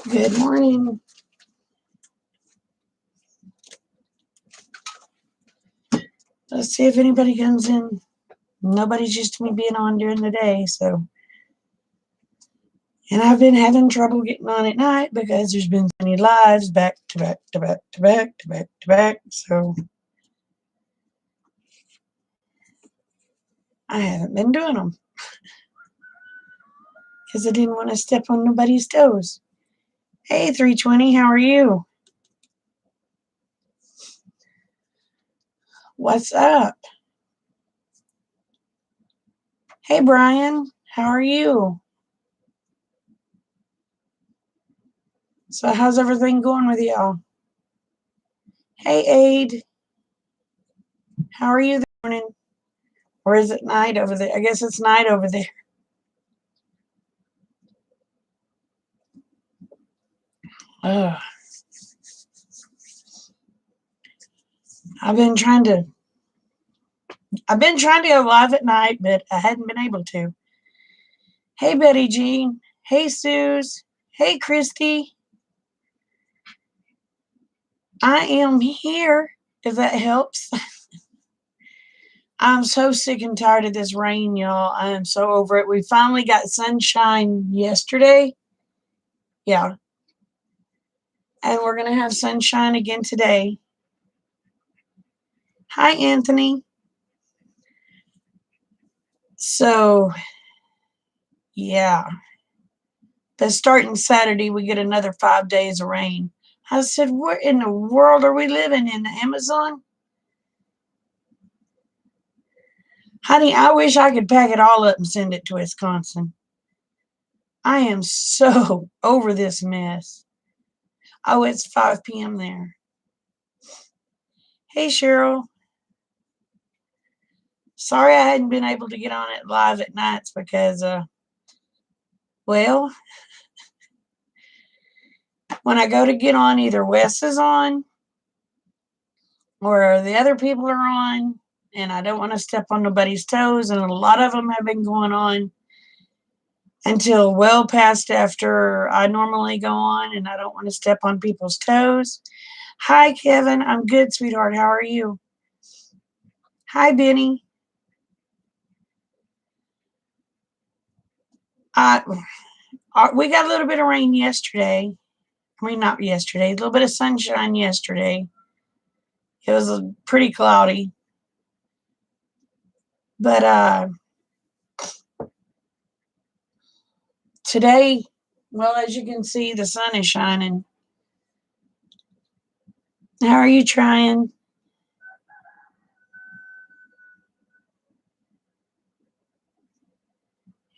Good morning. Let's see if anybody comes in. Nobody's used to me being on during the day, so. And I've been having trouble getting on at night because there's been so many lives back to back to back to back to back to back. So I haven't been doing them because I didn't want to step on nobody's toes. Hey, 320, how are you? What's up? Hey, Brian, how are you? So, how's everything going with y'all? Hey, Aid, how are you this morning? Or is it night over there? I guess it's night over there. Ugh. I've been trying to go live at night, but I hadn't been able to. Hey, Betty Jean. Hey, Suze. Hey, Christy. I am here, if that helps. I'm so sick and tired of this rain, y'all. I am so over it. We finally got sunshine yesterday. Yeah. And we're going to have sunshine again today. Hi, Anthony. So, yeah. But starting Saturday, we get another 5 days of rain. I said, what in the world are we living in? The Amazon? Honey, I wish I could pack it all up and send it to Wisconsin. I am so over this mess. Oh, it's 5 p.m. there. Hey, Cheryl. Sorry I hadn't been able to get on it live at nights because, well, when I go to get on, either Wes is on or the other people are on, and I don't want to step on nobody's toes, and a lot of them have been going on until well past after I normally go on, and I don't want to step on people's toes. Hi, Kevin. I'm good, sweetheart. How are you? Hi, Benny. We got a little bit of rain yesterday. I mean, not yesterday, a little bit of sunshine yesterday. It was pretty cloudy. But today, well, as you can see, the sun is shining. How are you trying?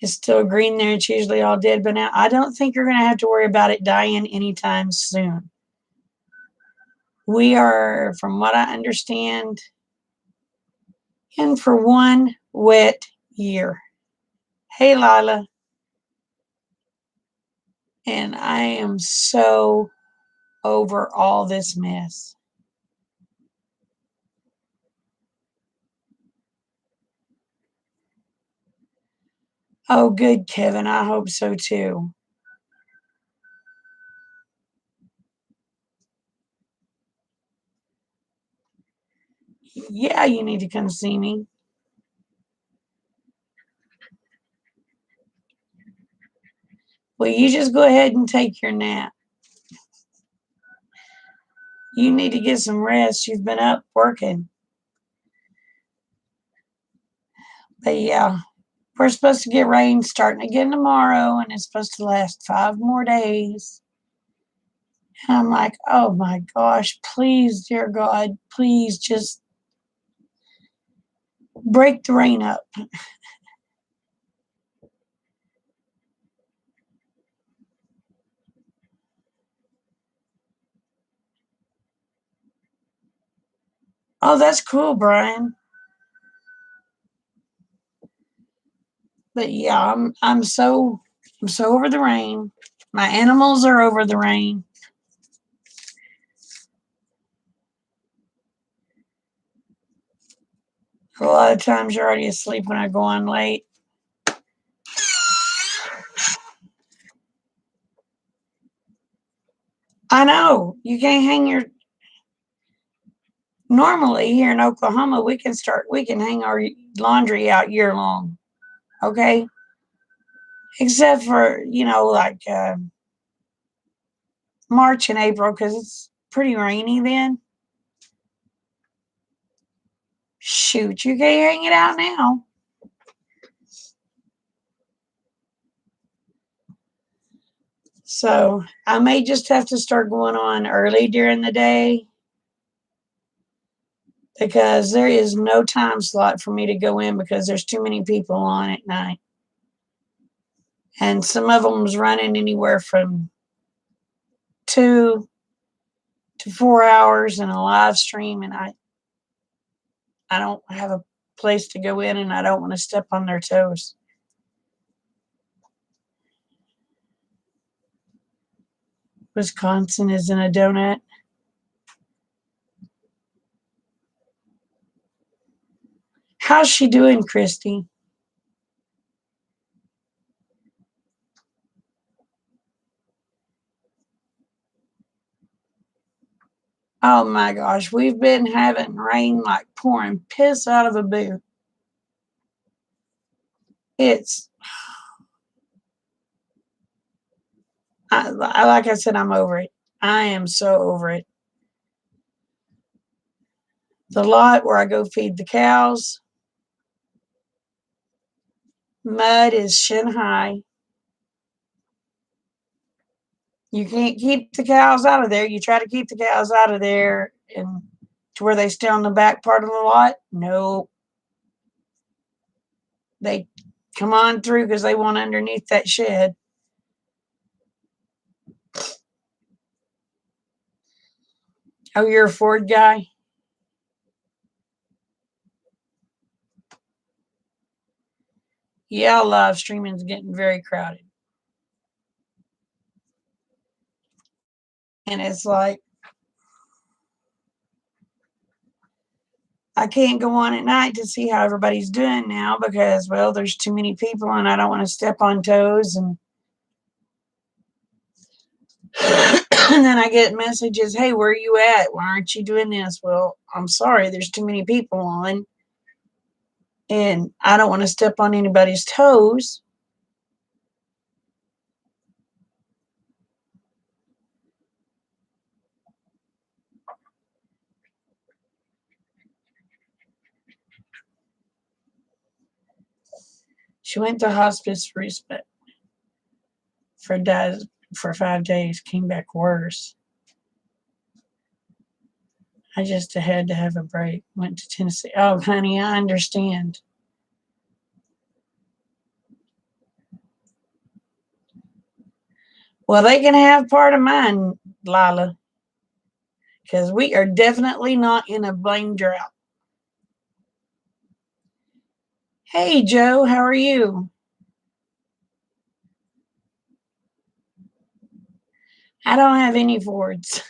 It's still green there. It's usually all dead, but now I don't think you're going to have to worry about it dying anytime soon. We are, from what I understand, in for one wet year. Hey, Lila. And I am so over all this mess. Oh, good, Kevin. I hope so too. Yeah, you need to come see me. Well, you just go ahead and take your nap. You need to get some rest. You've been up working. But yeah, we're supposed to get rain starting again tomorrow, and it's supposed to last 5 more days. And I'm like, oh my gosh, please, dear God, please just break the rain up. Oh, that's cool, Brian. But yeah, I'm so over the rain. My animals are over the rain. A lot of times you're already asleep when I go on late. I know. You can't hang your normally here in Oklahoma we can hang our laundry out year long. Okay? Except for, like March and April because it's pretty rainy then. Shoot, you can't hang it out now. So I may just have to start going on early during the day because there is no time slot for me to go in because there's too many people on at night. And some of them's running anywhere from 2 to 4 hours in a live stream, and I don't have a place to go in, and I don't want to step on their toes. Wisconsin isn't a donut. How's she doing, Christy? Oh my gosh, we've been having rain like pouring piss out of a boot. It's, like I said, I'm over it. I am so over it. The lot where I go feed the cows, mud is shin high. You can't keep the cows out of there. You try to keep the cows out of there and to where they stay on the back part of the lot. No, they come on through because they want underneath that shed. Oh, you're a Ford guy? Yeah, live streaming is getting very crowded. And it's like, I can't go on at night to see how everybody's doing now because, well, there's too many people and I don't want to step on toes. And, and then I get messages, hey, where are you at? Why aren't you doing this? Well, I'm sorry, there's too many people on. And I don't want to step on anybody's toes. She went to hospice for dad for 5 days, came back worse. I just had to have a break. Went to Tennessee. Oh, honey, I understand. Well, they can have part of mine, Lila, because we are definitely not in a blame drought. Hey, Joe, how are you? I don't have any Fords.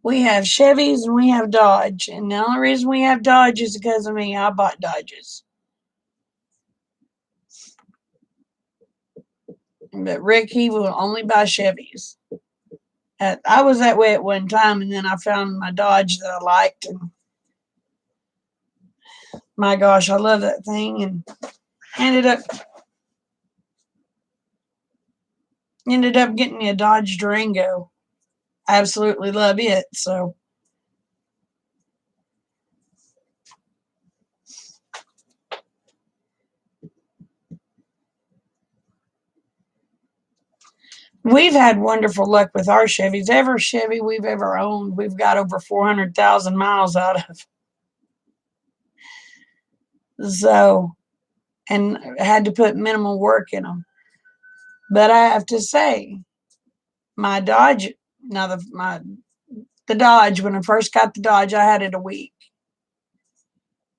We have Chevys and we have Dodge. And the only reason we have Dodge is because of me. I bought Dodges. But Rick, he will only buy Chevys. I was that way at one time, and then I found my Dodge that I liked. And my gosh, I love that thing. And ended up getting me a Dodge Durango. I absolutely love it. So we've had wonderful luck with our Chevys. Every Chevy we've ever owned, we've got over 400,000 miles out of. So, and had to put minimal work in them. But I have to say, my Dodge, now the Dodge, when I first got the Dodge, I had it a week.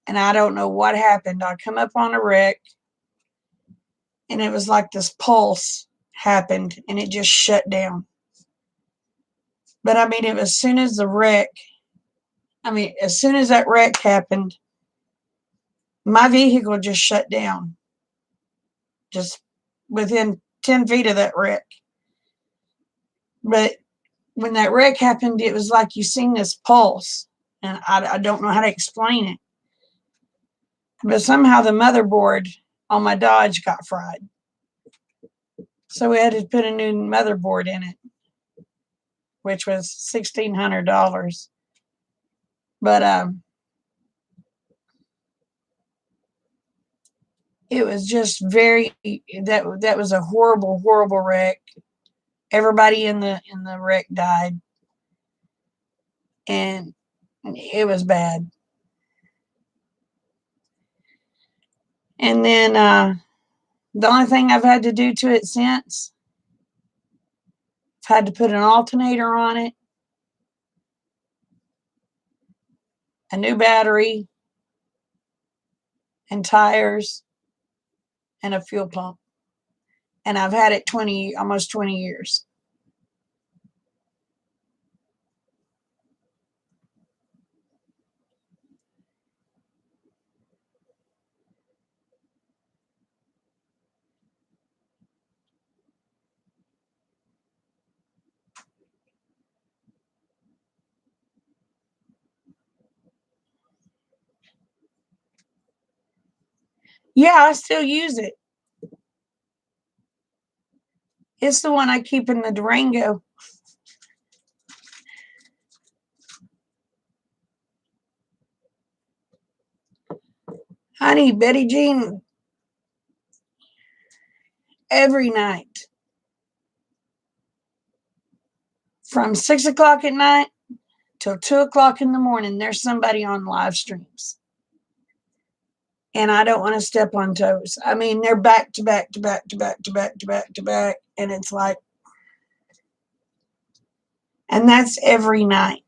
And I don't know what happened. I come up on a wreck, and it was like this pulse happened, and it just shut down. But I mean, as soon as that wreck happened, My vehicle just shut down, just within 10 feet of that wreck. But when that wreck happened, it was like you seen this pulse, and I don't know how to explain it. But somehow the motherboard on my Dodge got fried. So we had to put a new motherboard in it, which was $1,600. But it was just that was a horrible, horrible wreck. Everybody in the wreck died, and it was bad. And then the only thing I've had to do to it since, I've had to put an alternator on it, a new battery, and tires, and a fuel pump. And I've had it almost 20 years. Yeah, I still use it. It's the one I keep in the Durango. Honey, Betty Jean, every night from 6 o'clock at night till 2 o'clock in the morning, there's somebody on live streams. And I don't want to step on toes. I mean, they're back to back to back to back to back to back to back. And it's like, and that's every night.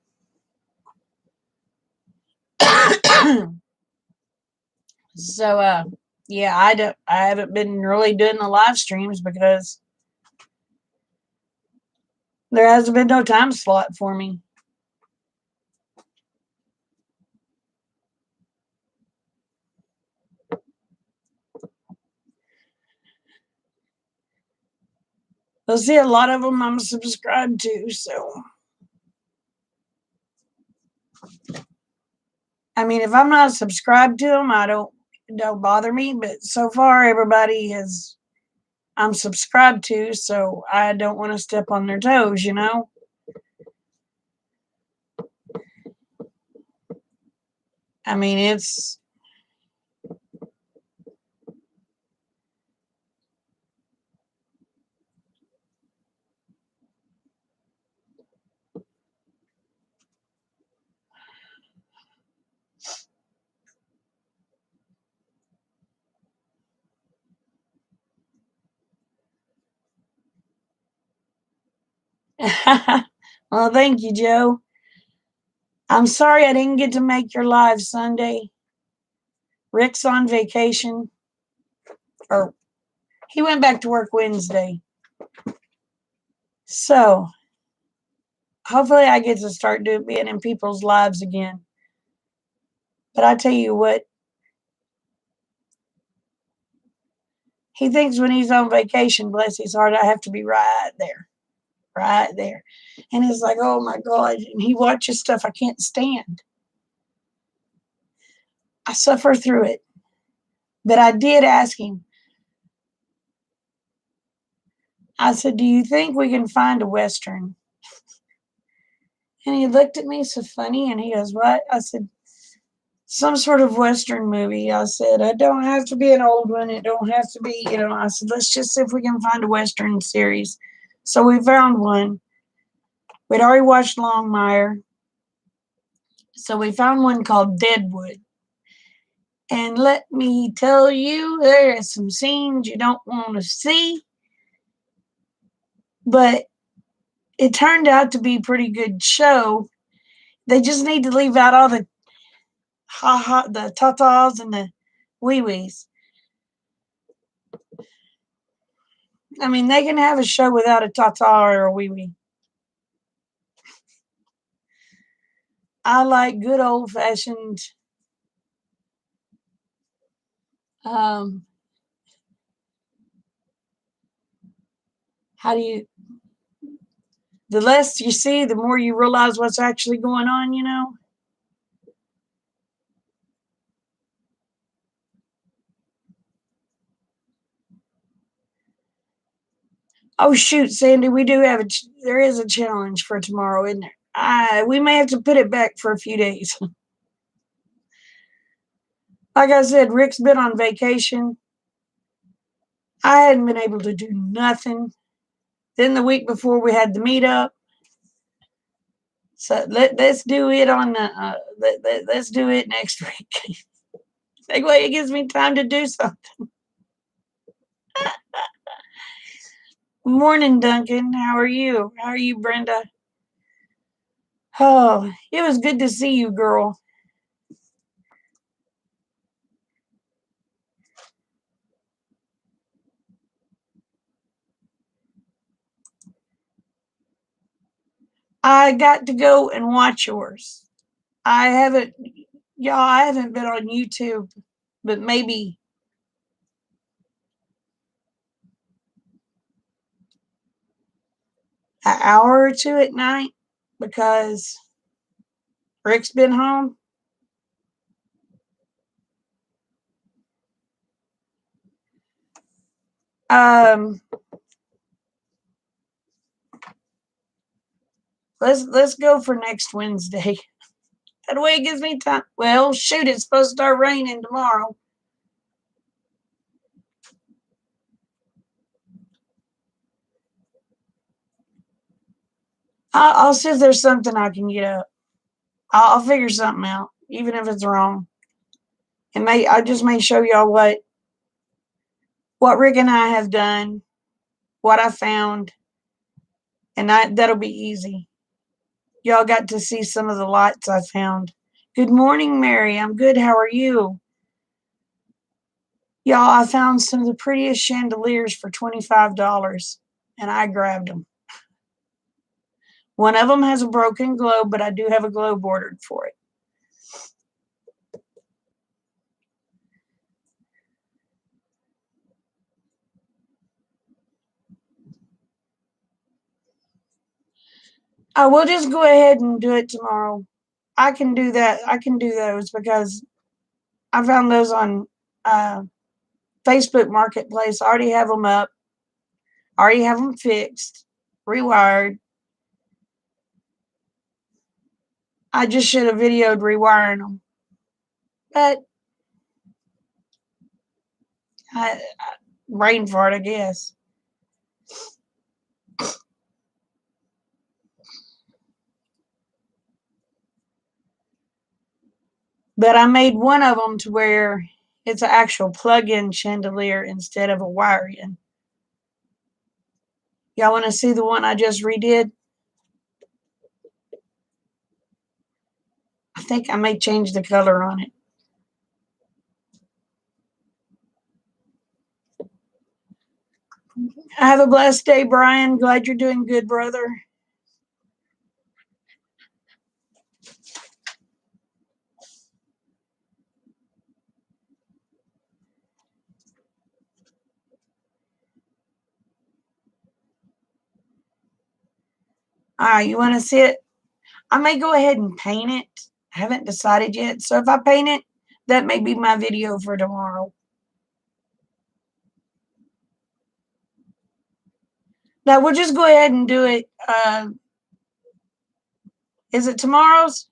So, yeah, I haven't been really doing the live streams because there hasn't been no time slot for me. You'll see a lot of them I'm subscribed to, so. I mean, if I'm not subscribed to them, don't bother me. But so far, everybody I'm subscribed to, so I don't want to step on their toes, you know? I mean, it's. Well, thank you, Joe. I'm sorry I didn't get to make your live Sunday. Rick's on vacation, or he went back to work Wednesday. So hopefully I get to start being in people's lives again. But I tell you what, he thinks when he's on vacation, bless his heart, I have to be right there. Right there. And it's like, oh my God. And he watches stuff I can't stand. I suffer through it. But I did ask him, I said, do you think we can find a Western? And he looked at me so funny and he goes, what? I said, some sort of Western movie. I said, it don't have to be an old one. It don't have to be, I said, let's just see if we can find a Western series. So we found one. We'd already watched Longmire. So we found one called Deadwood. And let me tell you, there are some scenes you don't want to see. But it turned out to be a pretty good show. They just need to leave out all the the tatas and the wee wees. I mean, they can have a show without a tata or a wee wee. I like good old fashioned Um, how do you, the less you see, the more you realize what's actually going on, you know? Oh shoot, Sandy, we do have there is a challenge for tomorrow, isn't there? We may have to put it back for a few days. Like I said, Rick's been on vacation. I hadn't been able to do nothing. Then the week before we had the meetup. So let's do it on the let's do it next week. That way it gives me time to do something. Morning, Duncan. How are you? How are you, Brenda? Oh, it was good to see you, girl. I got to go and watch yours. I haven't, y'all, I haven't been on YouTube, but maybe an hour or two at night because Rick's been home. Um, let's go for next Wednesday. That way it gives me time. Well, shoot, it's supposed to start raining tomorrow. I'll see if there's something I can get up. I'll figure something out, even if it's wrong. And I just may show y'all what Rick and I have done, what I found, and that'll be easy. Y'all got to see some of the lights I found. Good morning, Mary. I'm good. How are you? Y'all, I found some of the prettiest chandeliers for $25, and I grabbed them. One of them has a broken globe, but I do have a globe ordered for it. I will just go ahead and do it tomorrow. I can do that. I can do those because I found those on Facebook Marketplace. I already have them up. I already have them fixed, rewired. I just should have videoed rewiring them. But brain fart, I guess. But I made one of them to where it's an actual plug-in chandelier instead of a wire-in. Y'all want to see the one I just redid? I think I may change the color on it. Have a blessed day, Brian. Glad you're doing good, brother. All right, you want to see it? I may go ahead and paint it. I haven't decided yet. So if I paint it, that may be my video for tomorrow. Now we'll just go ahead and do it. Is it tomorrow's?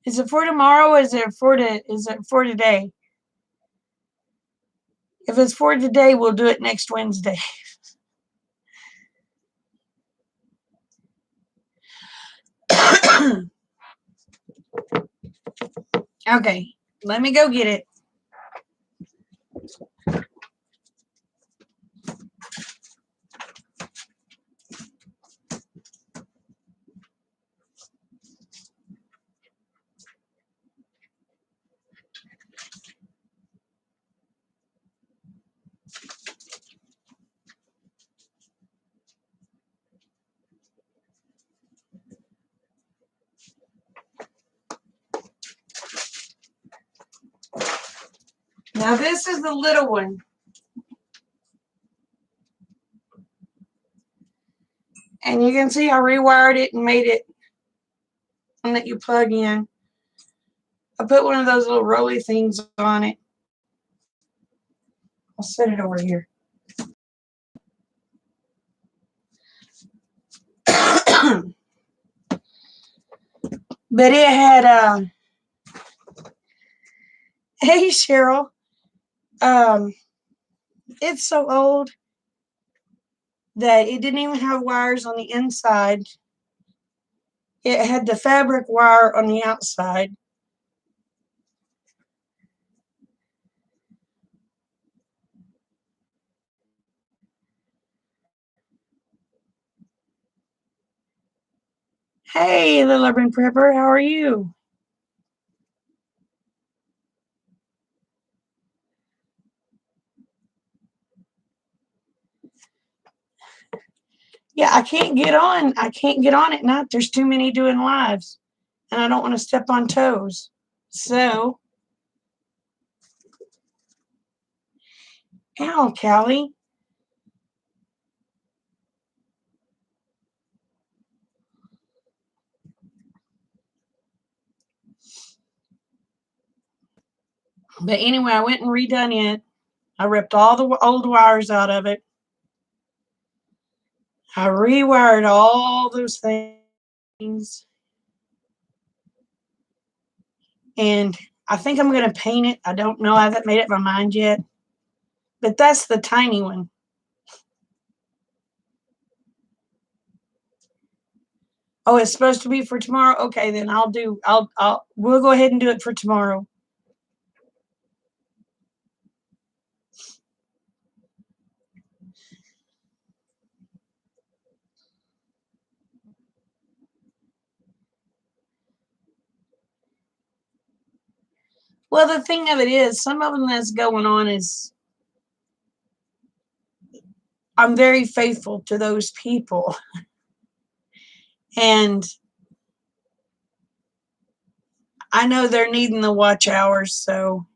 Is it for tomorrow? Or is it for today? If it's for today, we'll do it next Wednesday. Okay, let me go get it. Now this is the little one. And you can see I rewired it and made it one that you plug in. I put one of those little rolly things on it. I'll set it over here. But it had, hey Cheryl, it's so old that it didn't even have wires on the inside. It had the fabric wire on the outside. Hey, Little Urban Prepper, how are you? Yeah, I can't get on. I can't get on at night. There's too many doing lives, and I don't want to step on toes. So, ow, Callie. But anyway, I went and redone it. I ripped all the old wires out of it. I rewired all those things. And I think I'm going to paint it. I don't know. I haven't made up my mind yet. But that's the tiny one. Oh, it's supposed to be for tomorrow? Okay, then we'll go ahead and do it for tomorrow. Well, the thing of it is, some of them that's going on is I'm very faithful to those people. And I know they're needing the watch hours, so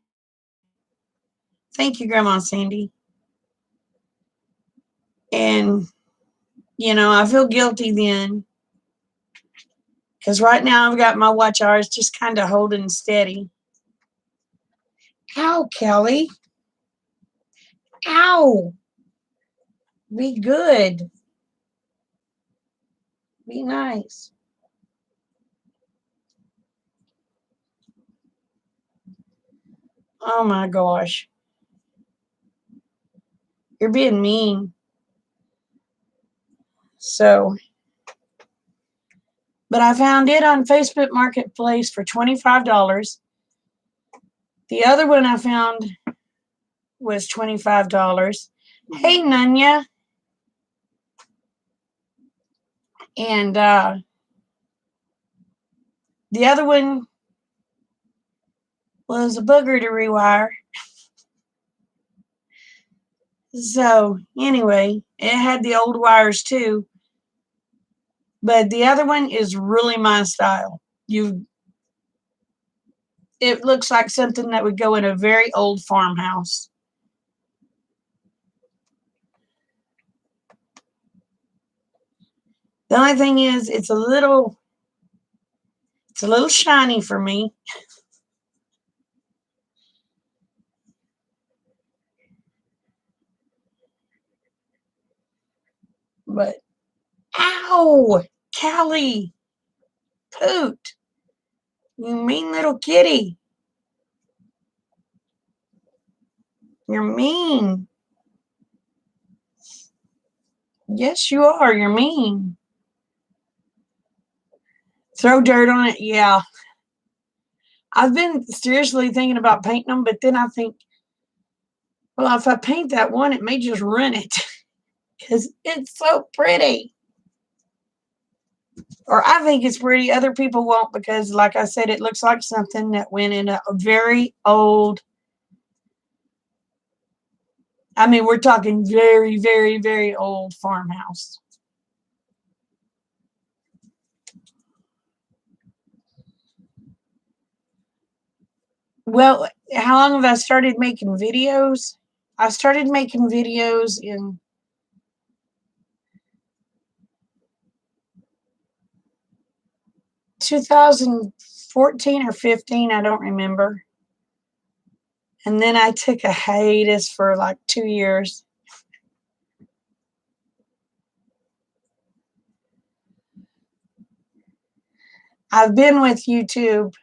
thank you, Grandma Sandy. And, I feel guilty then. Because right now I've got my watch hours just kind of holding steady. Ow, Kelly. Ow. Be good. Be nice. Oh my gosh. You're being mean. So, but I found it on Facebook Marketplace for $25. The other one I found was $25. Hey, Nunya. And the other one was a booger to rewire. So, anyway, it had the old wires too. But the other one is really my style. It looks like something that would go in a very old farmhouse. The only thing is it's a little shiny for me. But ow, Callie, Poot, you mean little kitty. You're mean. Yes, you are. You're mean. Throw dirt on it. Yeah. I've been seriously thinking about painting them, but then I think, well, if I paint that one, it may just ruin it because it's so pretty. Or I think it's pretty. Other people won't because, like I said, it looks like something that went in a very old. I mean, we're talking very, very, very old farmhouse. Well, how long have I started making videos? I started making videos in 2014 or 15, I don't remember. And then I took a hiatus for like 2 years. I've been with YouTube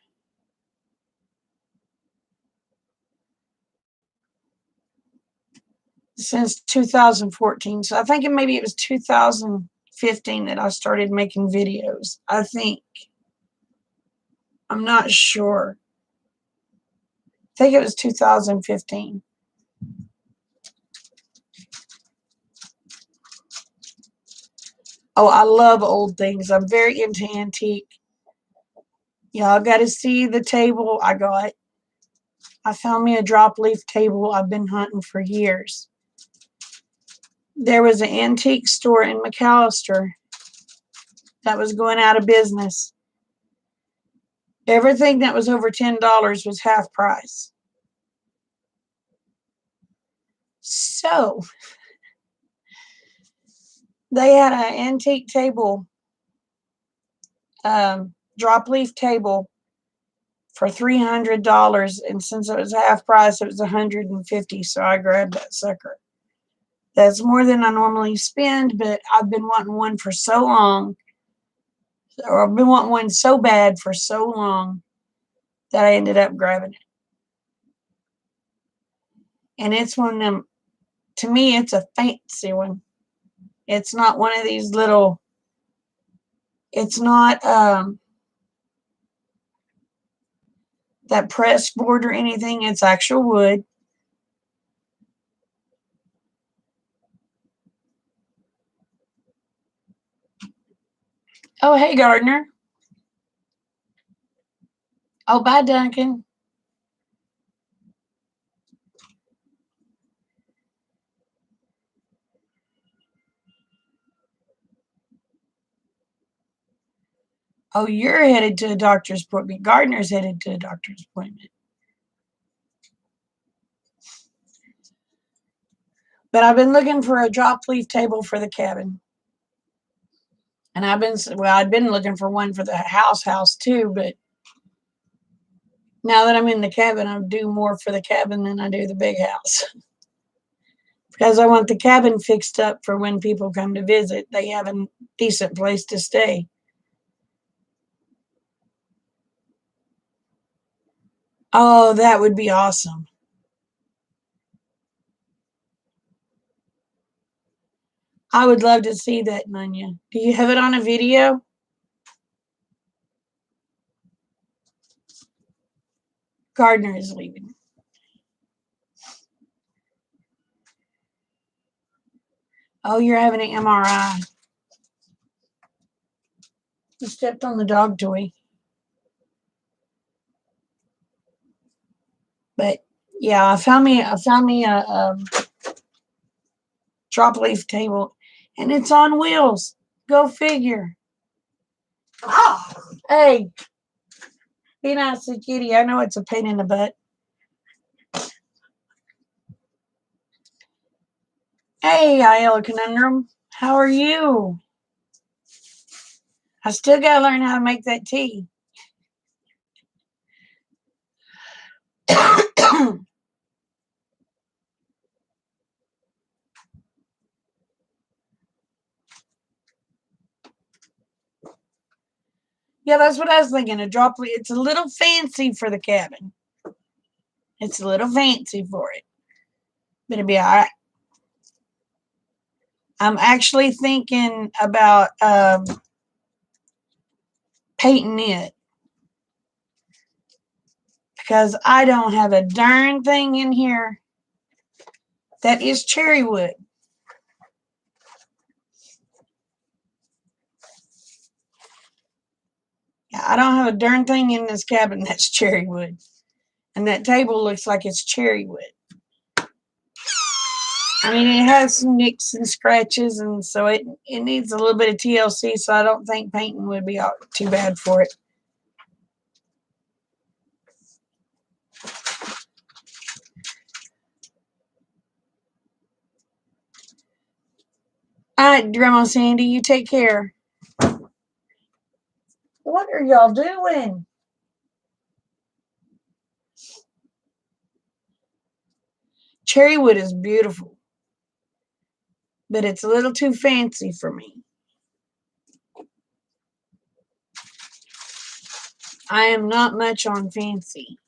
since 2014. So I think maybe it was 2015 that I started making videos. I think. I'm not sure. I think it was 2015. Oh, I love old things. I'm very into antique. Y'all got to see the table I got. I found me a drop leaf table I've been hunting for years. There was an antique store in McAlester that was going out of business. Everything that was over $10 was half price. So they had an antique table, drop leaf table for $300, and since it was half price, it was $150. So I grabbed that sucker. That's more than I normally spend, but I've been wanting one for so long, or I've been wanting one so bad for so long that I ended up grabbing it. And it's one of them, to me, it's a fancy one. It's not one of these little, it's not that pressed board or anything. It's actual wood. Oh, hey, Gardner. Oh, bye, Duncan. Oh, you're headed to a doctor's appointment. Gardner's headed to a doctor's appointment. But I've been looking for a drop leaf table for the cabin. And I'd been looking for one for the house too, but now that I'm in the cabin, I do more for the cabin than I do the big house. Because I want the cabin fixed up for when people come to visit. They have a decent place to stay. Oh, that would be awesome. I would love to see that, Munya. Do you have it on a video? Gardner is leaving. Oh, you're having an MRI. You stepped on the dog toy. But yeah, I found me a drop leaf table, and it's on wheels. Go figure. Oh, hey, be nice to Kitty. I know it's a pain in the butt. Hey, Ayala Conundrum, how are you? I still gotta learn how to make that tea. Yeah, that's what I was thinking. A drop leaf. It's a little fancy for the cabin. It's a little fancy for it, but it'll be all right. I'm actually thinking about painting it because I don't have a darn thing in here that is cherry wood. Yeah, I don't have a darn thing in this cabin that's cherry wood. And that table looks like it's cherry wood. I mean, it has some nicks and scratches, and so it needs a little bit of TLC, so I don't think painting would be too bad for it. All right, Grandma Sandy, you take care. What are y'all doing? Cherrywood is beautiful, but it's a little too fancy for me. I am not much on fancy.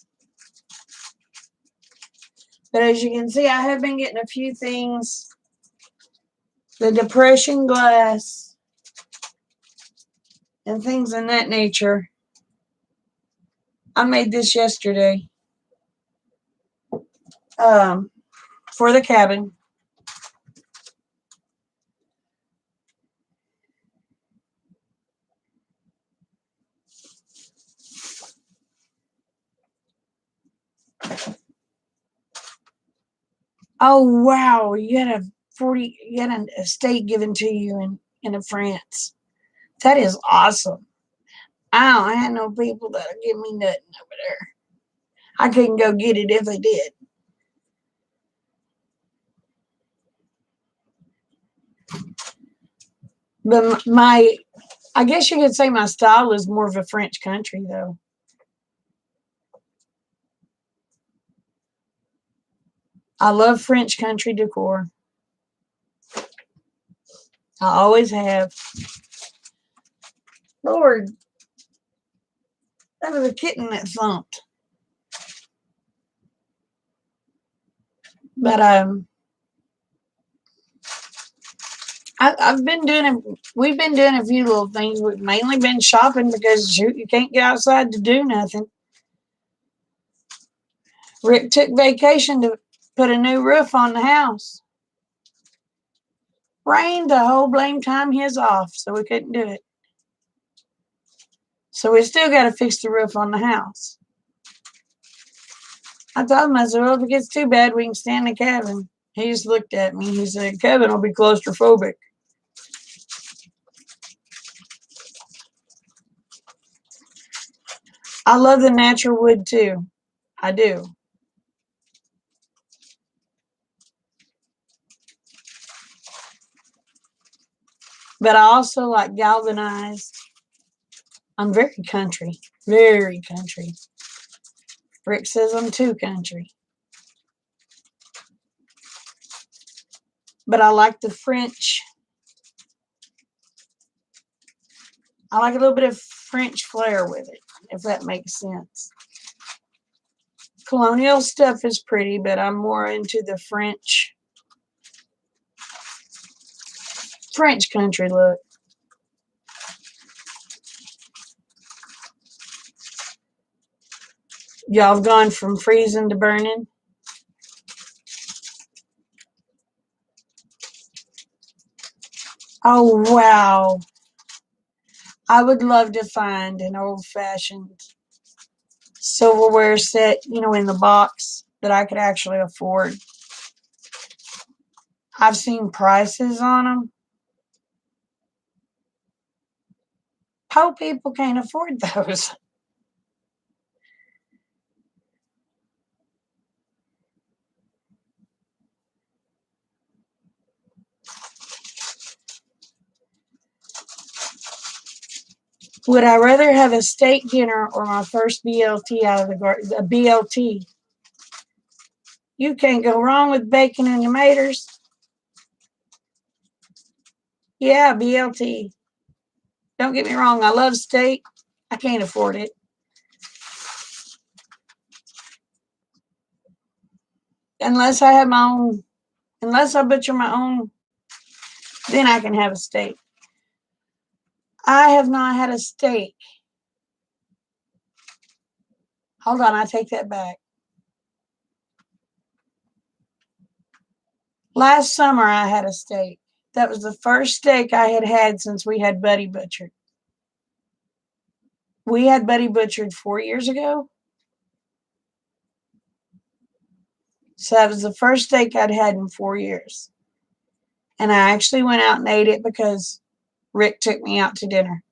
But as you can see, I have been getting a few things. The depression glass and things in that nature. I made this yesterday for the cabin. Oh wow, you had an estate given to you in France. That is awesome. I had no people that'll give me nothing over there. I couldn't go get it if they did. But I guess you could say my style is more of a French country though. I love French country decor. I always have. Lord, that was a kitten that thumped. But I've been we've been doing a few little things. We've mainly been shopping because shoot, you can't get outside to do nothing. Rick took vacation to put a new roof on the house. Rained the whole blame time he's off, so we couldn't do it. So we still got to fix the roof on the house. I told him, I said, well, if it gets too bad, we can stay in the cabin. He just looked at me. He said, Kevin will be claustrophobic. I love the natural wood too. I do. But I also like galvanized. I'm very country. Very country. Rick says I'm too country. But I like the French. I like a little bit of French flair with it, if that makes sense. Colonial stuff is pretty, but I'm more into the French country look. Y'all have gone from freezing to burning. Oh, wow. I would love to find an old-fashioned silverware set, in the box that I could actually afford. I've seen prices on them. Poor people can't afford those. Would I rather have a steak dinner or my first BLT out of the garden? A BLT. You can't go wrong with bacon and tomatoes. Yeah, BLT. Don't get me wrong, I love steak. I can't afford it. Unless I have my own, unless I butcher my own, then I can have a steak. I have not had a steak. Hold on, I take that back. Last summer I had a steak. That was the first steak I had had since we had Buddy butchered. We had Buddy butchered 4 years ago. So that was the first steak I'd had in 4 years. And I actually went out and ate it because Rick took me out to dinner.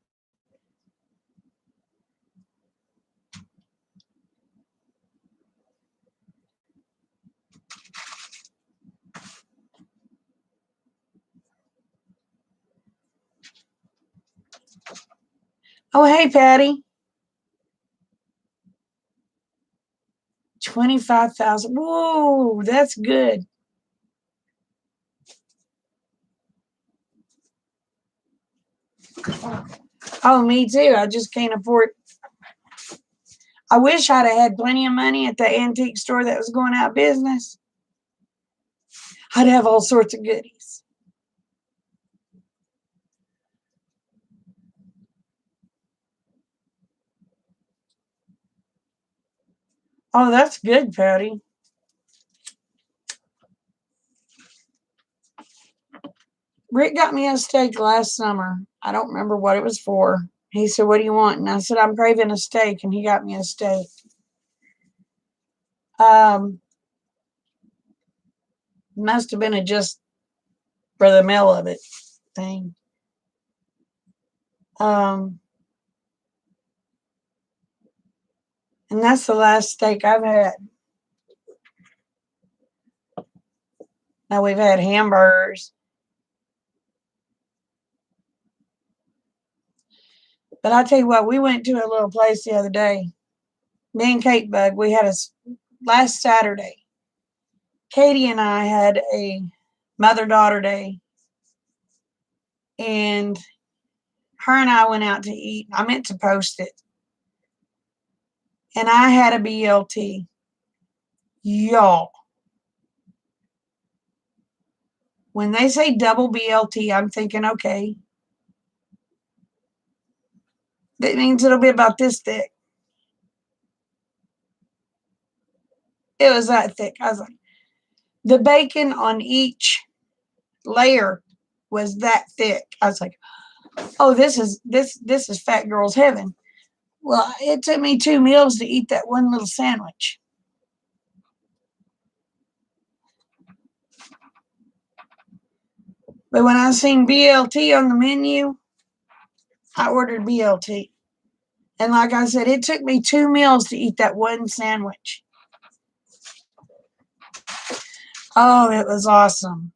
Oh, hey, Patty. 25,000. Whoa, that's good. Oh, me too. I just can't afford. I wish I'd have had plenty of money at the antique store that was going out of business. I'd have all sorts of goodies. Oh, that's good, Patty. Rick got me a steak last summer. I don't remember what it was for. He said, "What do you want?" And I said, "I'm craving a steak," and he got me a steak. Must have been a just for the mail of it thing. And that's the last steak I've had. Now we've had hamburgers. But I tell you what, we went to a little place the other day. Me and Kate Bug, we had a last Saturday. Katie and I had a mother-daughter day, and her and I went out to eat. I meant to post it. And I had a BLT. Y'all. When they say double BLT, I'm thinking, okay, that means it'll be about this thick. It was that thick. I was like, the bacon on each layer was that thick. I was like, oh, this is fat girl's heaven. Well, it took me 2 meals to eat that one little sandwich. But when I seen BLT on the menu, I ordered BLT. And like I said, it took me 2 meals to eat that one sandwich. Oh, it was awesome.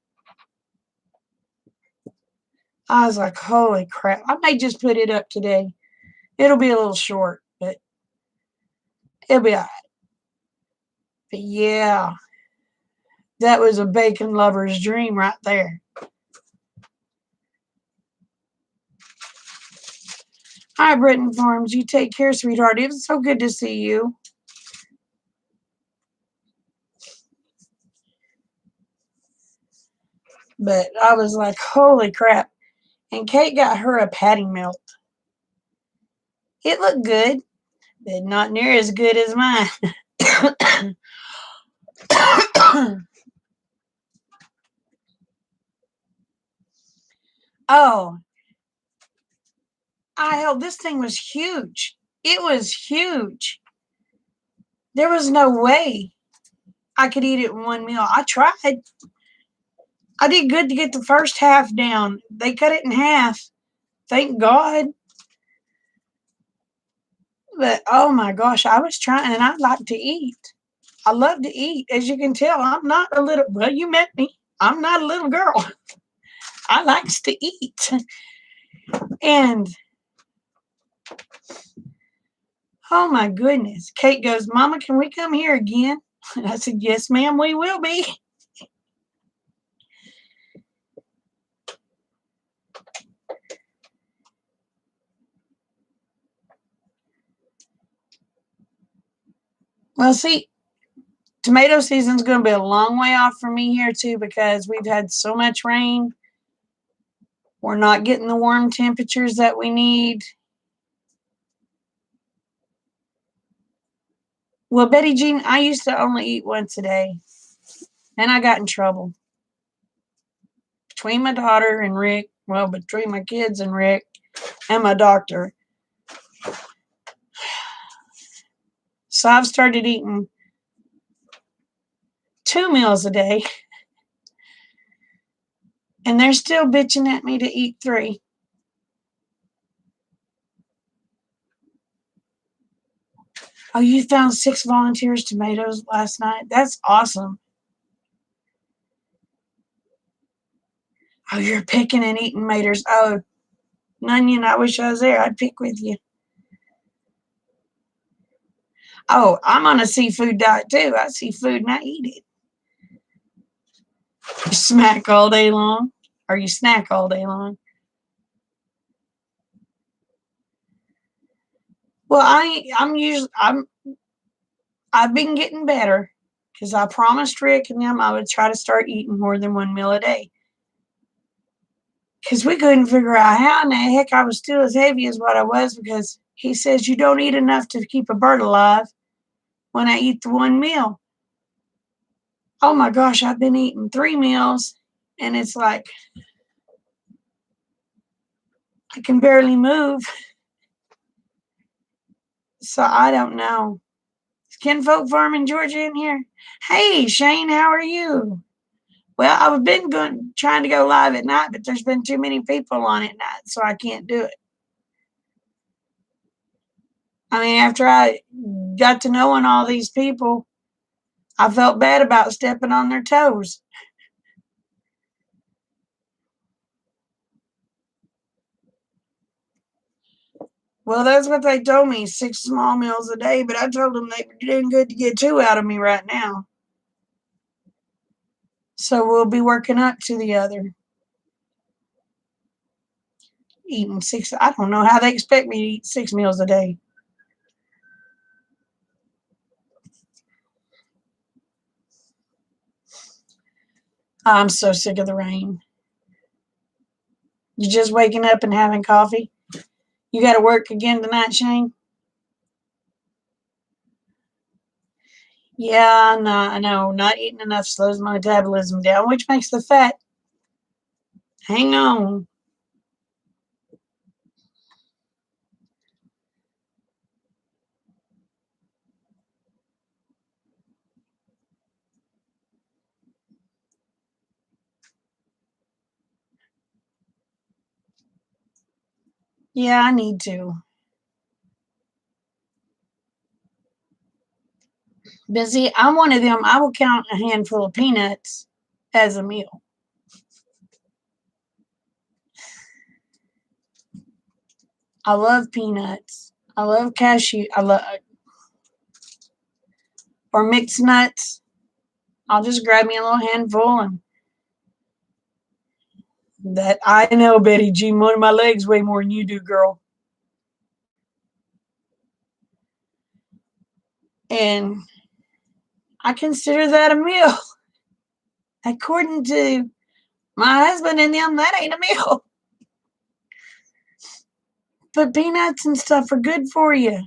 I was like, holy crap. I may just put it up today. It'll be a little short, but it'll be all right. But yeah, that was a bacon lover's dream right there. Hi, Britton Farms. You take care, sweetheart. It was so good to see you. But I was like, holy crap. And Kate got her a patty melt. It looked good, but not near as good as mine. Oh, this thing was huge. It was huge. There was no way I could eat it in one meal. I tried. I did good to get the first half down. They cut it in half. Thank God. But oh my gosh, I was trying, and I like to eat. I love to eat. As you can tell, I'm not a little, well, you met me. I'm not a little girl. I likes to eat. And oh my goodness. Kate goes, "Mama, can we come here again?" And I said, "Yes, ma'am, we will be." Well, see, tomato season's going to be a long way off for me here too, because we've had so much rain. We're not getting the warm temperatures that we need. Well, Betty Jean, I used to only eat once a day, and I got in trouble. Between my daughter and Rick, well, between my kids and Rick and my doctor. So I've started eating 2 meals a day, and they're still bitching at me to eat 3. Oh, you found 6 volunteers tomatoes last night? That's awesome. Oh, you're picking and eating tomatoes. Oh, Onion, I wish I was there. I'd pick with you. Oh, I'm on a seafood diet too. I see food and I eat it. You smack all day long, or you snack all day long. Well, I've been getting better because I promised Rick and them I would try to start eating more than one meal a day. Because we couldn't figure out how in the heck I was still as heavy as what I was because he says you don't eat enough to keep a bird alive when I eat the one meal. Oh my gosh, I've been eating 3 meals and it's like I can barely move. So I don't know. Is Kinfolk Farm in Georgia in here? Hey, Shane, how are you? Well, I've been trying to go live at night, but there's been too many people on at night, so I can't do it. I mean, after I got to knowing all these people, I felt bad about stepping on their toes. Well, that's what they told me, 6 small meals a day, but I told them they were doing good to get 2 out of me right now. So we'll be working up to the other. Eating 6, I don't know how they expect me to eat 6 meals a day. I'm so sick of the rain. You just waking up and having coffee? You got to work again tonight, Shane? Yeah, no, I know. Not eating enough slows my metabolism down, which makes the fat hang on. Yeah, I need to. But see, I'm one of them. I will count a handful of peanuts as a meal. I love peanuts. I love cashew. I love or mixed nuts. I'll just grab me a little handful and that I know, Betty Jean, one of my legs weigh more than you do, girl. And I consider that a meal. According to my husband and them, that ain't a meal. But peanuts and stuff are good for you.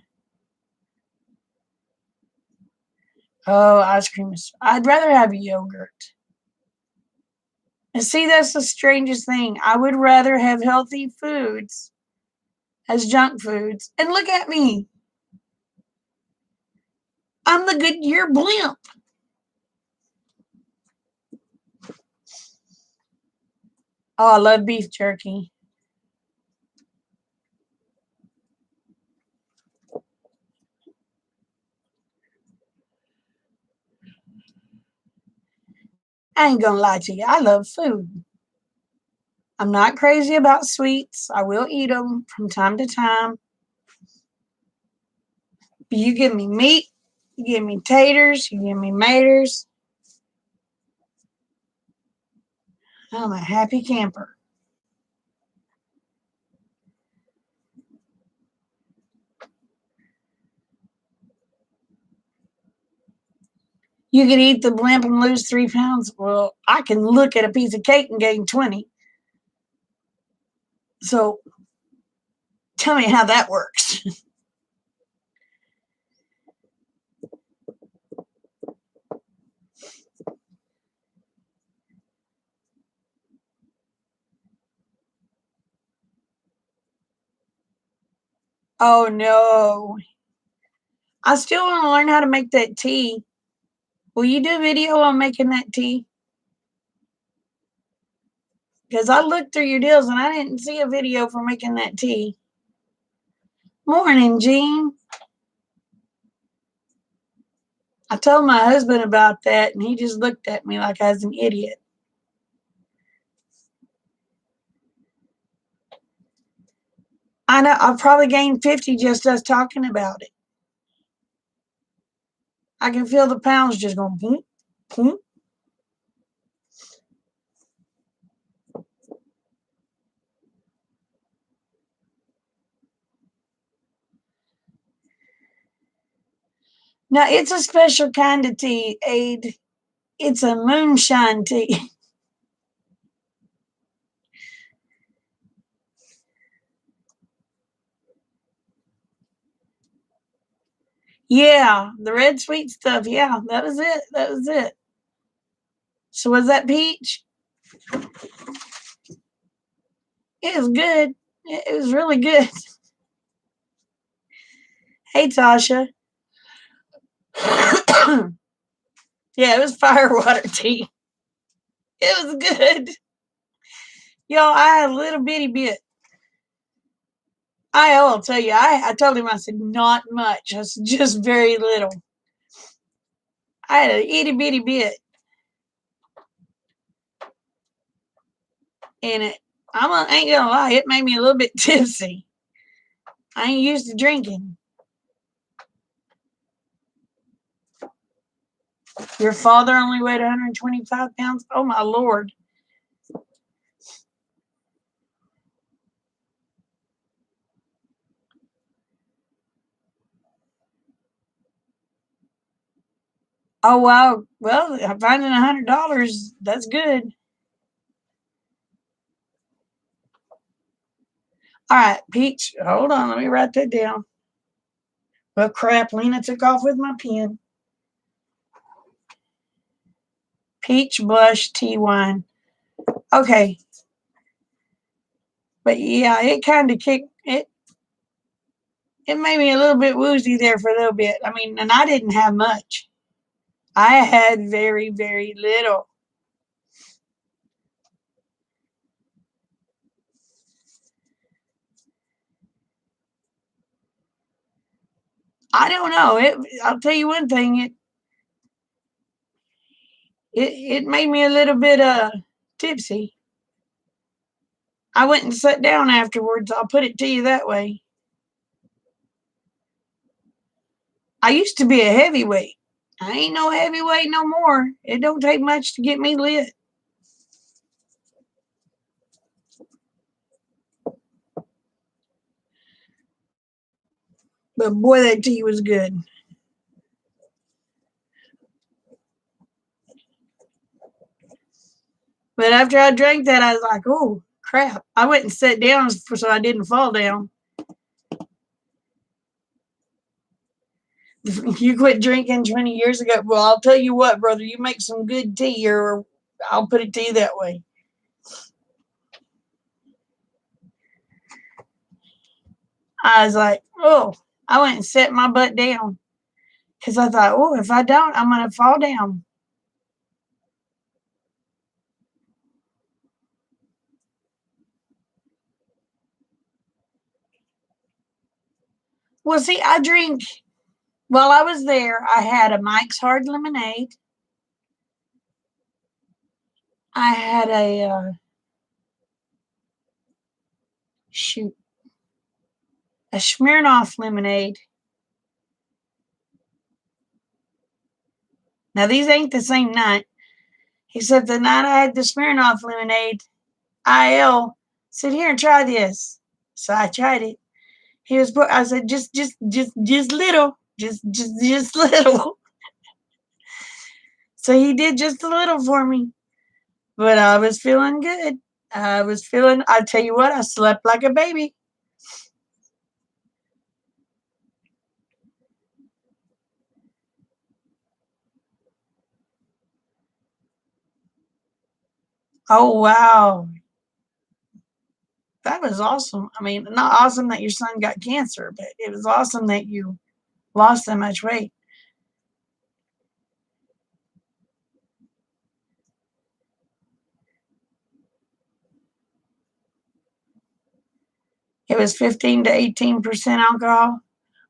Oh, ice cream is. I'd rather have yogurt. And see, that's the strangest thing. I would rather have healthy foods as junk foods. And look at me. I'm the Goodyear blimp. Oh, I love beef jerky. I ain't gonna lie to you. I love food. I'm not crazy about sweets. I will eat them from time to time. But you give me meat, you give me taters, you give me maters. I'm a happy camper. You could eat the blimp and lose 3 pounds. Well, I can look at a piece of cake and gain 20. So tell me how that works. Oh no. I still want to learn how to make that tea. Will you do a video on making that tea? Because I looked through your deals and I didn't see a video for making that tea. Morning, Jean. I told my husband about that and he just looked at me like I was an idiot. I know I've probably gained 50 just us talking about it. I can feel the pounds just going boom, boom. Now, it's a special kind of tea, Aid. It's a moonshine tea. Yeah, the red sweet stuff. Yeah, that was it. That was it. So was that peach? It was good. It was really good. Hey, Tasha. Yeah, it was firewater tea. It was good. Y'all, I had a little bitty bit. I'll tell you, I told him, I said, not much. I said, just very little. I had a itty bitty bit. And ain't gonna lie, it made me a little bit tipsy. I ain't used to drinking. Your father only weighed 125 pounds? Oh, my Lord. Oh, wow. Well, finding $100, that's good. All right, Peach, hold on. Let me write that down. Well, crap. Lena took off with my pen. Peach blush tea wine. Okay. But yeah, it kind of kicked it. It made me a little bit woozy there for a little bit. I mean, and I didn't have much. I had very, very little. I don't know. I'll tell you one thing. It made me a little bit tipsy. I went and sat down afterwards. I'll put it to you that way. I used to be a heavyweight. I ain't no heavyweight no more. It don't take much to get me lit. But boy, that tea was good. But after I drank that, I was like, oh, crap. I went and sat down so I didn't fall down. You quit drinking 20 years ago. Well, I'll tell you what, brother, you make some good tea, or I'll put it to you that way. I was like, oh, I went and sat my butt down because I thought, oh, if I don't, I'm going to fall down. Well, see, while I was there, I had a Mike's Hard Lemonade. I had shoot, a Smirnoff lemonade. Now, these ain't the same night. Except the night I had the Smirnoff lemonade, IL said, "Here, try this." So I tried it. I said, just little, just little. So he did just a little for me, but I was feeling good. I tell you what, I slept like a baby. Oh, wow. That was awesome. I mean, not awesome that your son got cancer, but it was awesome that you lost that much weight. It was 15 to 18% alcohol.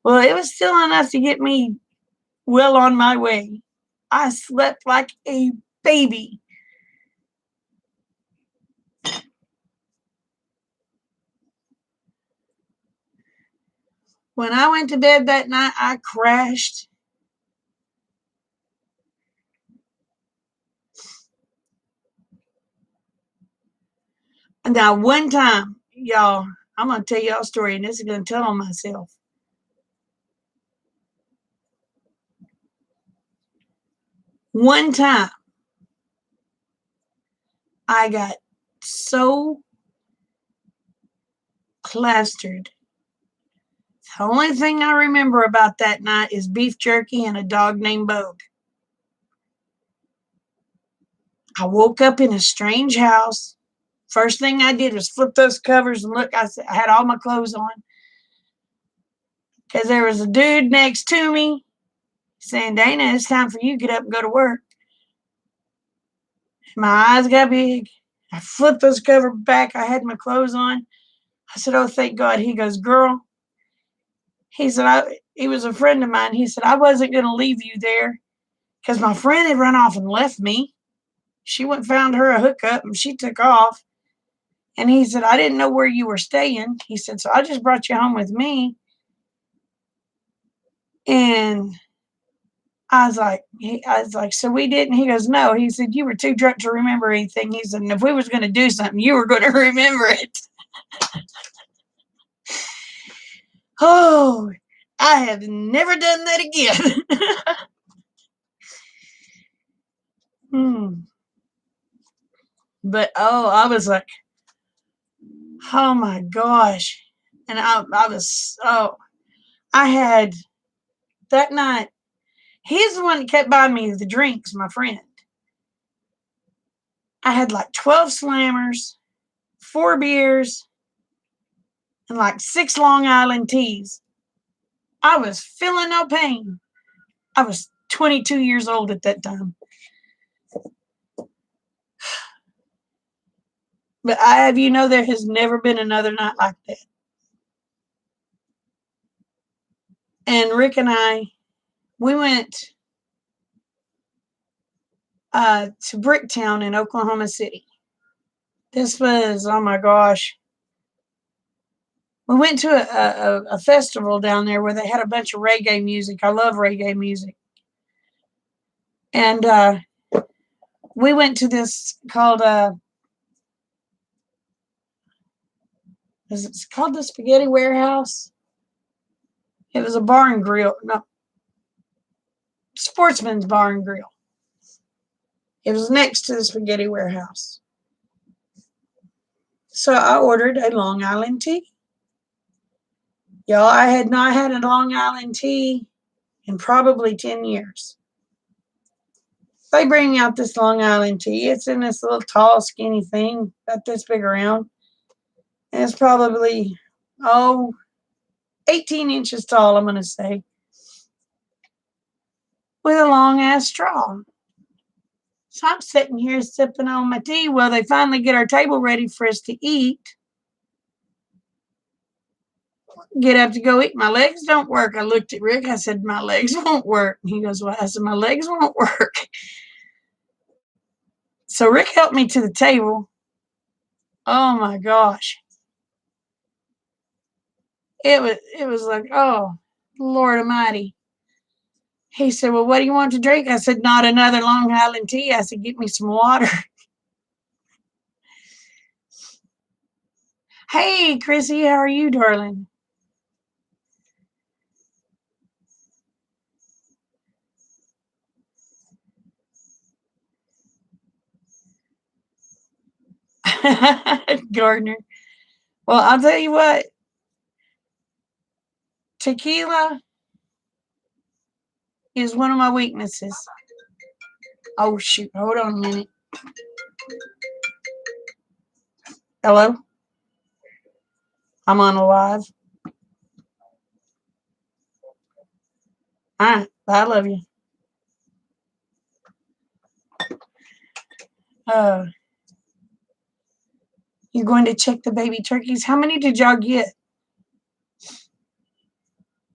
Well, it was still enough to get me well on my way. I slept like a baby. When I went to bed that night, I crashed. Now, one time, y'all, I'm going to tell y'all a story, and this is going to tell on myself. One time, I got so plastered. The only thing I remember about that night is beef jerky and a dog named Bogue. I woke up in a strange house. First thing I did was flip those covers and look. I had all my clothes on because there was a dude next to me saying, "Dana, it's time for you to get up and go to work." My eyes got big. I flipped those covers back. I had my clothes on. I said, "Oh, thank God." He goes, "Girl," he said, he was a friend of mine. He said, "I wasn't going to leave you there because my friend had run off and left me. She went and found her a hookup and she took off." And he said, "I didn't know where you were staying." He said, "So I just brought you home with me." And I was like, "So we didn't?" He goes, "No." He said, "You were too drunk to remember anything." He said, "And if we was going to do something, you were going to remember it." Oh, I have never done that again. But oh, I was like, oh my gosh. And I was, oh, I had that night. He's the one that kept buying me the drinks, my friend. I had like 12 slammers, 4 beers, and like 6 Long Island teas. I was feeling no pain. I was 22 years old at that time. But I have you know there has never been another night like that. And Rick and I, we went to Bricktown in Oklahoma City. This was, oh my gosh. We went to a festival down there where they had a bunch of reggae music. I love reggae music. And we went to this called, is it called the Spaghetti Warehouse? It was a bar and grill. No, Sportsman's Bar and Grill. It was next to the Spaghetti Warehouse. So I ordered a Long Island tea. Y'all, I had not had a Long Island tea in probably 10 years. They bring out this Long Island tea. It's in this little tall, skinny thing, about this big around. And it's probably, 18 inches tall, I'm going to say, with a long ass straw. So I'm sitting here sipping on my tea. Well, they finally get our table ready for us to eat. Get up to go eat. My legs don't work. I looked at Rick. I said, "My legs won't work." He goes, "Well," I said, "My legs won't work." So Rick helped me to the table. Oh my gosh. It was like, oh, Lord Almighty. He said, "Well, what do you want to drink?" I said, "Not another Long Island tea." I said, "Get me some water." Hey, Chrissy, how are you, darling? Gardner. Well, I'll tell you what, tequila is one of my weaknesses. Oh, shoot. Hold on a minute. Hello? I'm on a live. All right. I love you. Uh, you going to check the baby turkeys? How many did y'all get?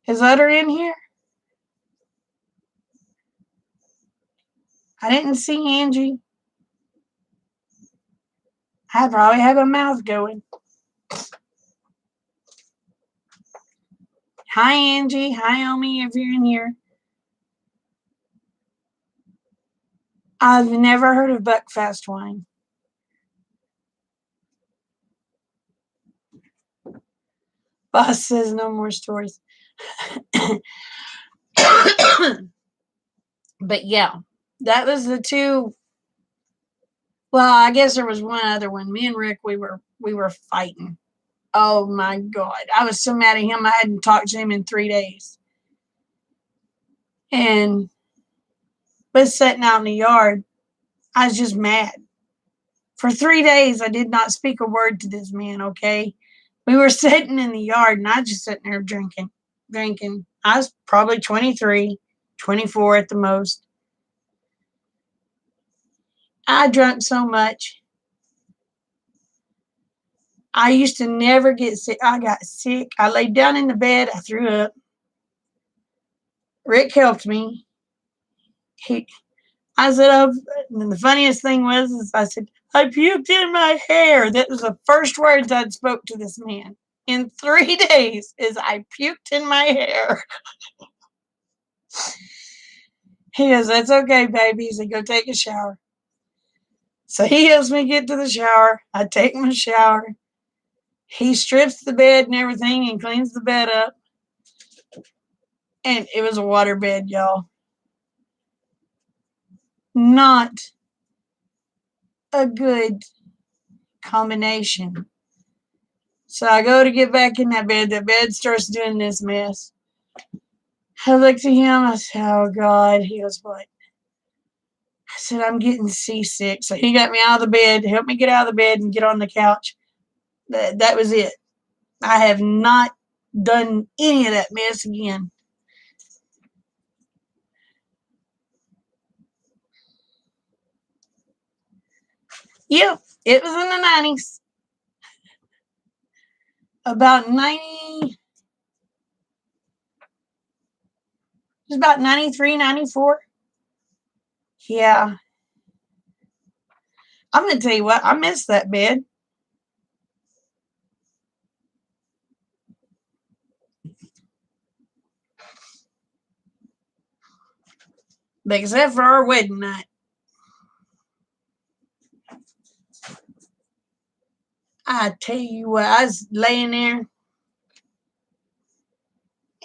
Is Utter in here? I didn't see Angie. I probably have a mouth going. Hi, Angie. Hi, Omi, if you're in here. I've never heard of Buckfast wine. Boss says no more stories. But yeah, that was the two. Well, I guess there was one other one. Me and Rick, we were fighting. Oh my God. I was so mad at him. I hadn't talked to him in 3 days. And was sitting out in the yard. I was just mad. For 3 days, I did not speak a word to this man, okay? We were sitting in the yard, and I was just sitting there drinking. I was probably 23, 24 at the most. I drank so much. I used to never get sick. I got sick. I laid down in the bed. I threw up. Rick helped me. I said, and the funniest thing was, is I said, I puked in my hair. That was the first words I'd spoke to this man in 3 days is I puked in my hair. He goes, that's okay, baby. He said, go take a shower. So he helps me get to the shower. I take my shower. He strips the bed and everything and cleans the bed up. And it was a water bed, y'all. Not a good combination. So I go to get back in that bed. The bed starts doing this mess. I looked at him. I said, oh, God. He goes, what? I said, I'm getting seasick. So he got me out of the bed, helped me get out of the bed and get on the couch. That was it. I have not done any of that mess again. Yep, it was in the 90s. About 90, it was about 93, 94. Yeah. I'm going to tell you what, I miss that bed. Except for our wedding night. I tell you what, I was laying there,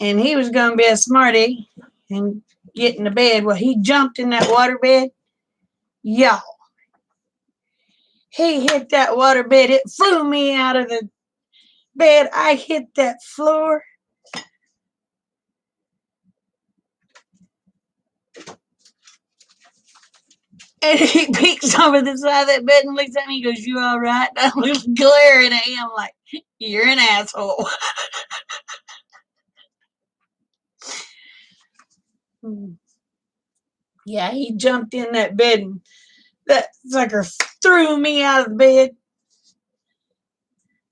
and he was going to be a smarty and get in the bed. Well, he jumped in that water bed. Y'all, he hit that water bed. It flew me out of the bed. I hit that floor. And he peeks over the side of that bed and looks at me and goes, you all right? And I was glaring at him like, you're an asshole. Yeah, he jumped in that bed and that sucker threw me out of the bed.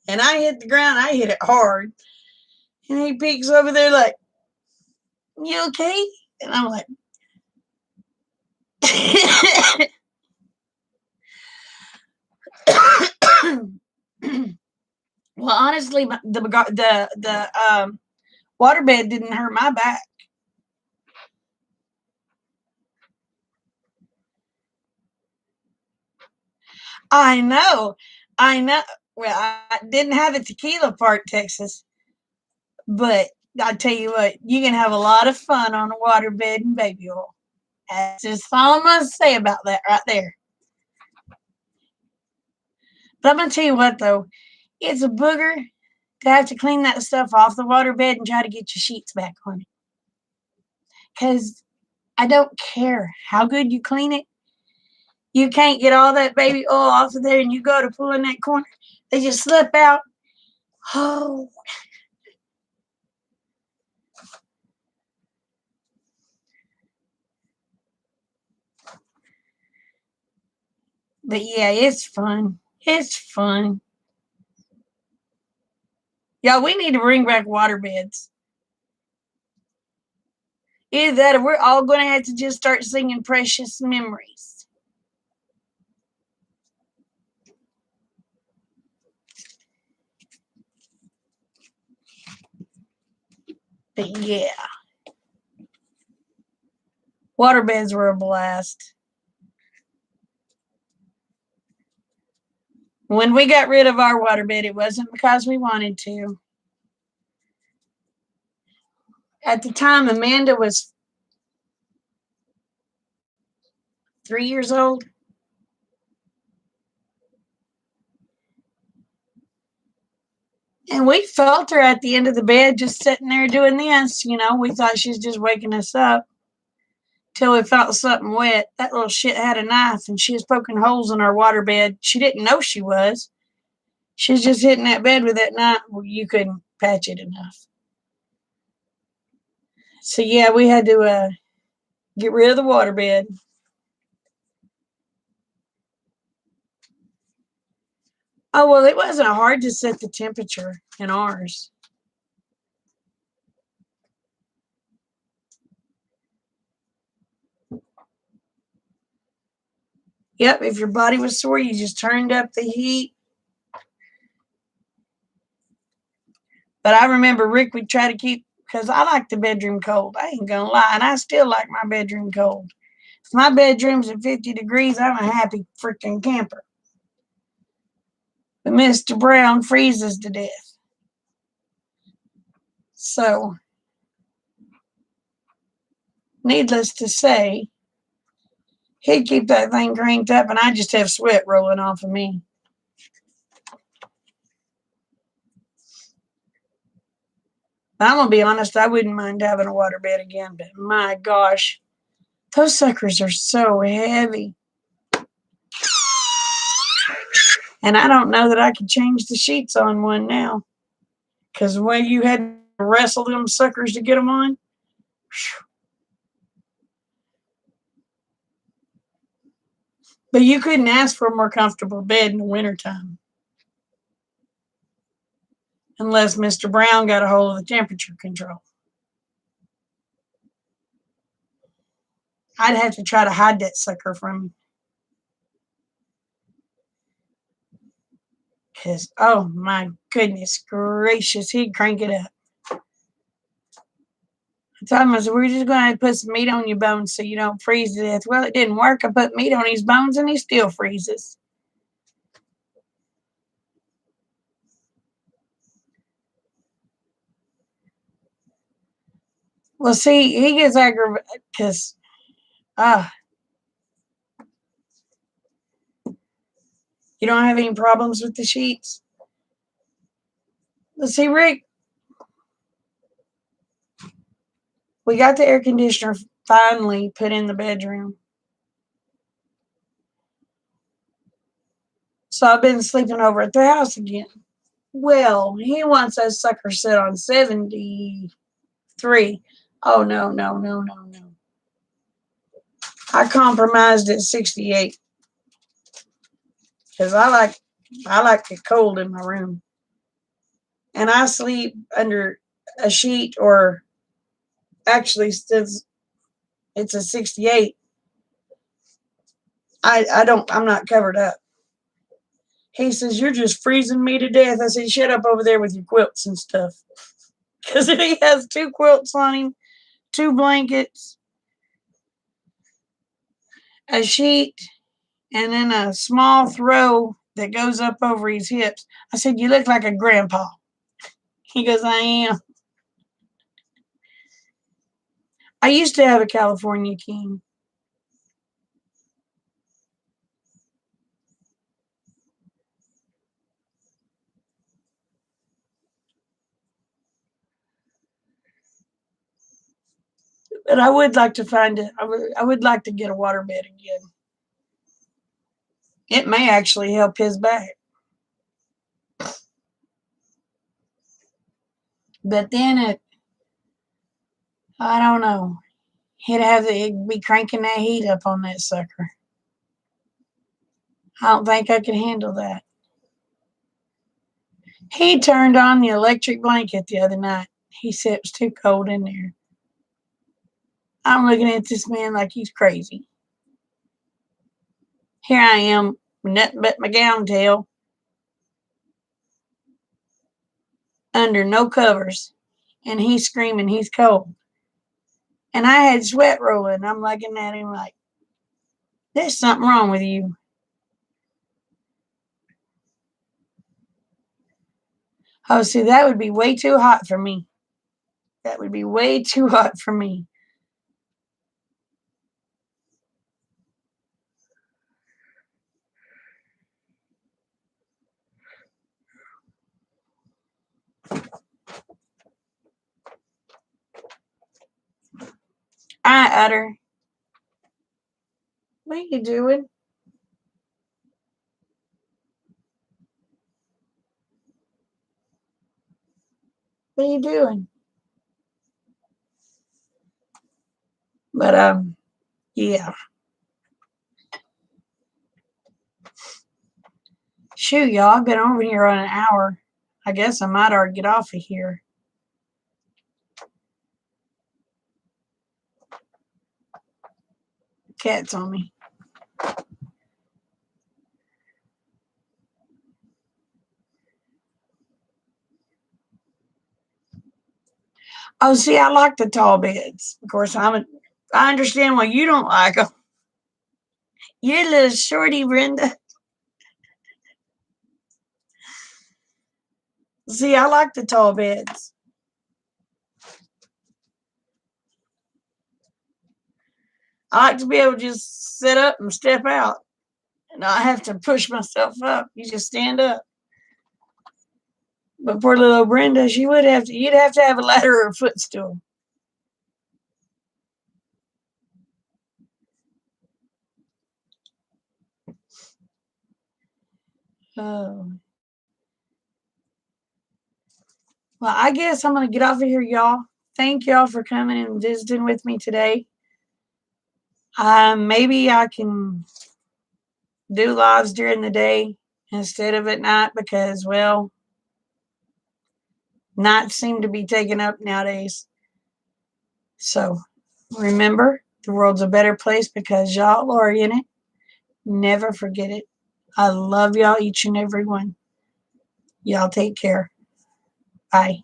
And I hit the ground. I hit it hard. And he peeks over there like, you okay? And I'm like, well, honestly, the waterbed didn't hurt my back. I know. Well, I didn't have the tequila part, Texas, but I tell you what, you can have a lot of fun on a waterbed and baby oil. That's just all I'm gonna say about that right there. But I'm gonna tell you what though, it's a booger to have to clean that stuff off the waterbed and try to get your sheets back on it. Because I don't care how good you clean it, you can't get all that baby oil off of there, and you go to pull in that corner, they just slip out. Oh. But yeah, it's fun. It's fun. Yeah, we need to bring back water beds. Either that or we're all going to have to just start singing Precious Memories. But yeah, water beds were a blast. When we got rid of our waterbed, it wasn't because we wanted to. At the time, Amanda was 3 years old. And we felt her at the end of the bed just sitting there doing this. We thought she was just waking us up till we felt something wet. That little shit had a knife and she was poking holes in our water bed. She didn't know she was. She was just hitting that bed with that knife. Well, you couldn't patch it enough. So, yeah, we had to get rid of the water bed. Oh, well, it wasn't hard to set the temperature in ours. Yep, if your body was sore, you just turned up the heat. But I remember Rick would try to keep, because I like the bedroom cold. I ain't gonna lie, and I still like my bedroom cold. If my bedroom's at 50 degrees, I'm a happy freaking camper. But Mr. Brown freezes to death. So, needless to say, he'd keep that thing cranked up, and I just have sweat rolling off of me. I'm gonna be honest, I wouldn't mind having a waterbed again, but my gosh, those suckers are so heavy. And I don't know that I could change the sheets on one now. Because the way you had to wrestle them suckers to get them on. But you couldn't ask for a more comfortable bed in the wintertime. Unless Mr. Brown got a hold of the temperature control. I'd have to try to hide that sucker from him. Because, oh my goodness gracious, he'd crank it up. I told him, I said, we're just going to put some meat on your bones so you don't freeze to death. Well, it didn't work. I put meat on his bones and he still freezes. Well, see, he gets aggravated because, you don't have any problems with the sheets? Let's see, Rick, we got the air conditioner finally put in the bedroom. So I've been sleeping over at the house again. Well, he wants that sucker set on 73. Oh, no, no, no, no, no. I compromised at 68. Because I like it cold in my room. And I sleep under a sheet, or actually since it's a 68, I'm not covered up. He says, you're just freezing me to death. I said, shut up over there with your quilts and stuff. Because he has 2 quilts on him, 2 blankets, a sheet, and then a small throw that goes up over his hips. I said, you look like a grandpa. He goes, I am. I used to have a California king. But I would like to find it. I would like to get a waterbed again. It may actually help his back. But then I don't know. It'd be cranking that heat up on that sucker. I don't think I could handle that. He turned on the electric blanket the other night. He said it was too cold in there. I'm looking at this man like he's crazy. Here I am, nothing but my gown tail, under no covers, and he's screaming he's cold. And I had sweat rolling. I'm looking at him like, there's something wrong with you. Oh, see, that would be way too hot for me. That would be way too hot for me. Hi, Utter. What are you doing? What are you doing? But yeah. Shoot, y'all, I've been over here on an hour. I guess I might already get off of here. Cat's on me. Oh, see, I like the tall beds. Of course, I understand why you don't like them. You're a little shorty, Brenda. See, I like the tall beds. I like to be able to just sit up and step out and not have to push myself up. You just stand up. But poor little Brenda, you'd have to have a ladder or a footstool. Oh. Well, I guess I'm going to get off of here, y'all. Thank y'all for coming and visiting with me today. Maybe I can do lives during the day instead of at night because, well, nights seem to be taken up nowadays. So remember, the world's a better place because y'all are in it. Never forget it. I love y'all, each and every one. Y'all take care. Bye.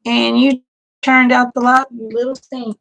And you turned out the light, you little stink.